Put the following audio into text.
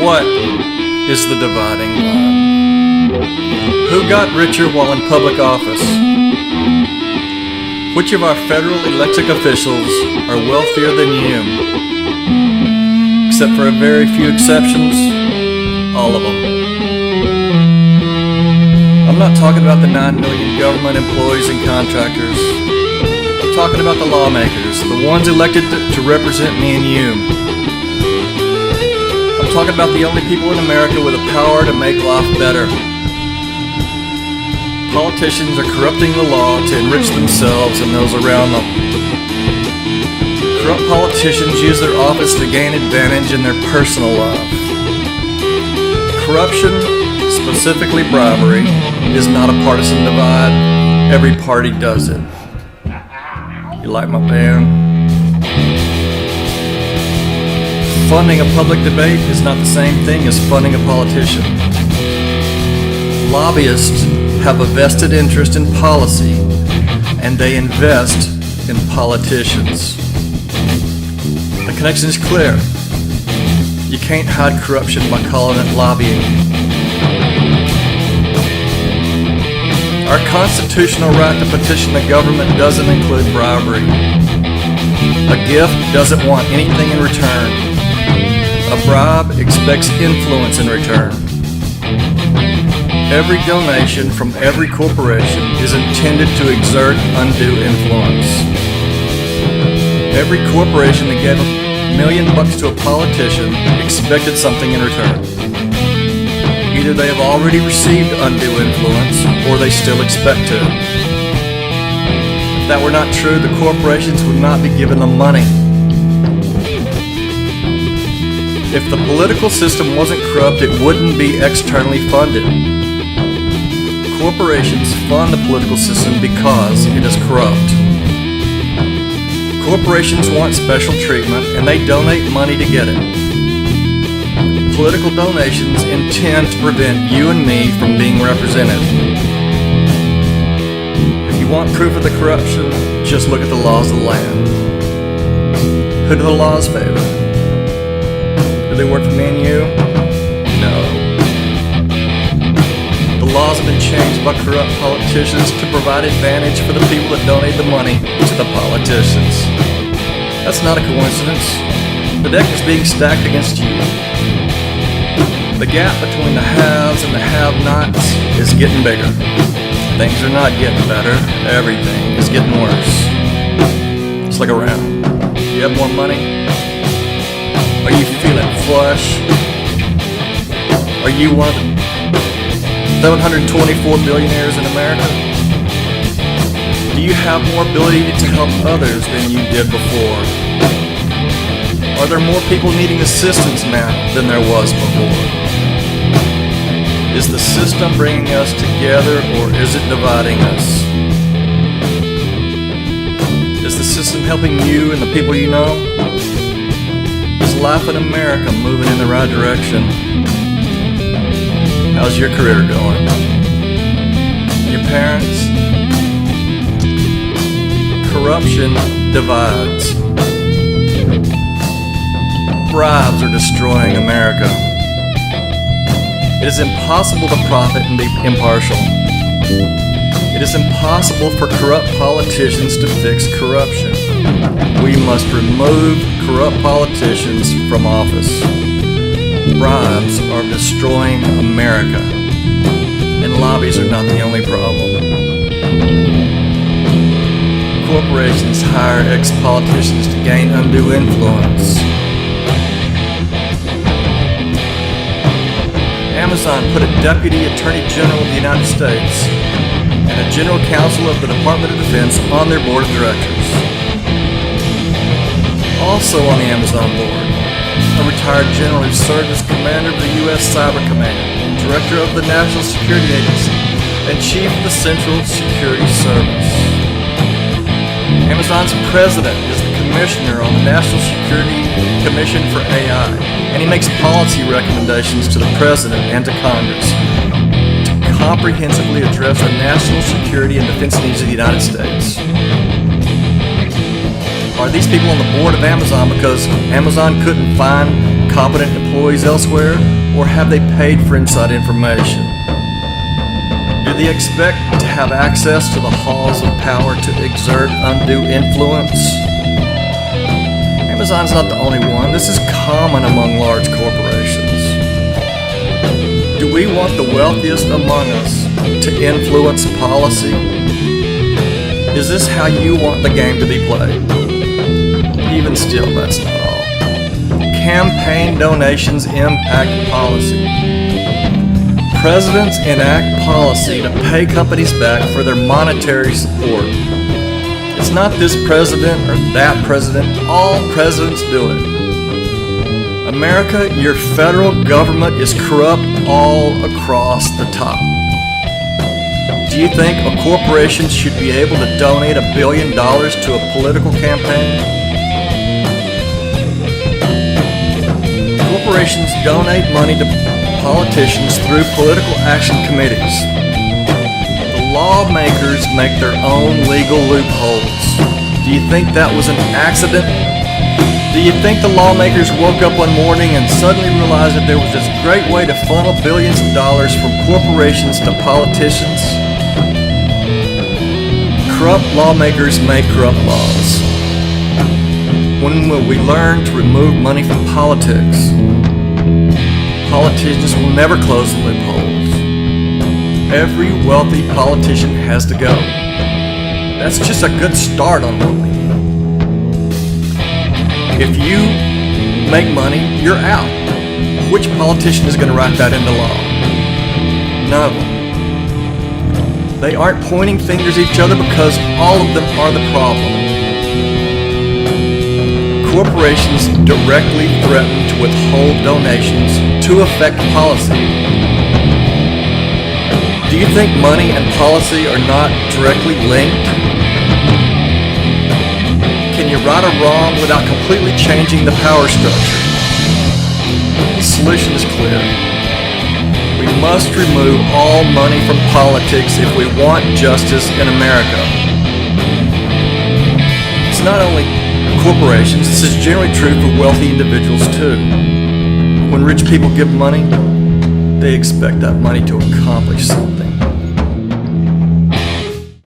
What is the dividing line? Who got richer while in public office? Which of our federal elected officials are wealthier than you? Except for a very few exceptions, all of them. I'm not talking about the 9 million government employees and contractors. I'm talking about the lawmakers, the ones elected to represent me and you. I'm talking about the only people in America with the power to make life better. Politicians are corrupting the law to enrich themselves and those around them. Corrupt politicians use their office to gain advantage in their personal life. Corruption, specifically bribery, is not a partisan divide. Every party does it. You like my band? Funding a public debate is not the same thing as funding a politician. Lobbyists have a vested interest in policy, and they invest in politicians. The connection is clear. You can't hide corruption by calling it lobbying. Our constitutional right to petition the government doesn't include bribery. A gift doesn't want anything in return. A bribe expects influence in return. Every donation from every corporation is intended to exert undue influence. Every corporation that gave $1 million to a politician expected something in return. Either they have already received undue influence, or they still expect to. If that were not true, the corporations would not be given the money. If the political system wasn't corrupt, it wouldn't be externally funded. Corporations fund the political system because it is corrupt. Corporations want special treatment, and they donate money to get it. Political donations intend to prevent you and me from being represented. If you want proof of the corruption, just look at the laws of the land. Who do the laws favor? Do they work for me and you? No. The laws have been changed by corrupt politicians to provide advantage for the people that donate the money to the politicians. That's not a coincidence. The deck is being stacked against you. The gap between the haves and the have-nots is getting bigger. Things are not getting better. Everything is getting worse. It's like a round. You have more money? Are you feeling flush? Are you one of the 724 billionaires in America? Do you have more ability to help others than you did before? Are there more people needing assistance now than there was before? Is the system bringing us together, or is it dividing us? Is the system helping you and the people you know? Is life in America moving in the right direction? How's your career going? Your parents? Corruption divides. Bribes are destroying America. It is impossible to profit and be impartial. It is impossible for corrupt politicians to fix corruption. We must remove corrupt politicians from office. Bribes are destroying America, and lobbies are not the only problem. Corporations hire ex-politicians to gain undue influence. Amazon put a Deputy Attorney General of the United States and a General Counsel of the Department of Defense on their board of directors. Also on the Amazon board, a retired general who served as commander of the U.S. Cyber Command, director of the National Security Agency, and chief of the Central Security Service. Amazon's president is the commissioner on the National Security Commission for AI, and he makes policy recommendations to the president and to Congress to comprehensively address the national security and defense needs of the United States. Are these people on the board of Amazon because Amazon couldn't find competent employees elsewhere, or have they paid for inside information? Do they expect to have access to the halls of power to exert undue influence? Amazon's not the only one. This is common among large corporations. Do we want the wealthiest among us to influence policy? Is this how you want the game to be played? Even still, that's not all. Campaign donations impact policy. Presidents enact policy to pay companies back for their monetary support. It's not this president or that president. All presidents do it. America, your federal government is corrupt all across the top. Do you think a corporation should be able to donate $1 billion to a political campaign? Corporations donate money to politicians through political action committees. Lawmakers make their own legal loopholes. Do you think that was an accident? Do you think the lawmakers woke up one morning and suddenly realized that there was this great way to funnel billions of dollars from corporations to politicians? Corrupt lawmakers make corrupt laws. When will we learn to remove money from politics? Politicians will never close the loopholes. Every wealthy politician has to go. That's just a good start on one. If you make money, you're out. Which politician is going to write that into law? None of them. They aren't pointing fingers at each other because all of them are the problem. Corporations directly threaten to withhold donations to affect policy. Do you think money and policy are not directly linked? Can you right a wrong without completely changing the power structure? The solution is clear. We must remove all money from politics if we want justice in America. It's not only corporations, this is generally true for wealthy individuals too. When rich people give money, they expect that money to accomplish something.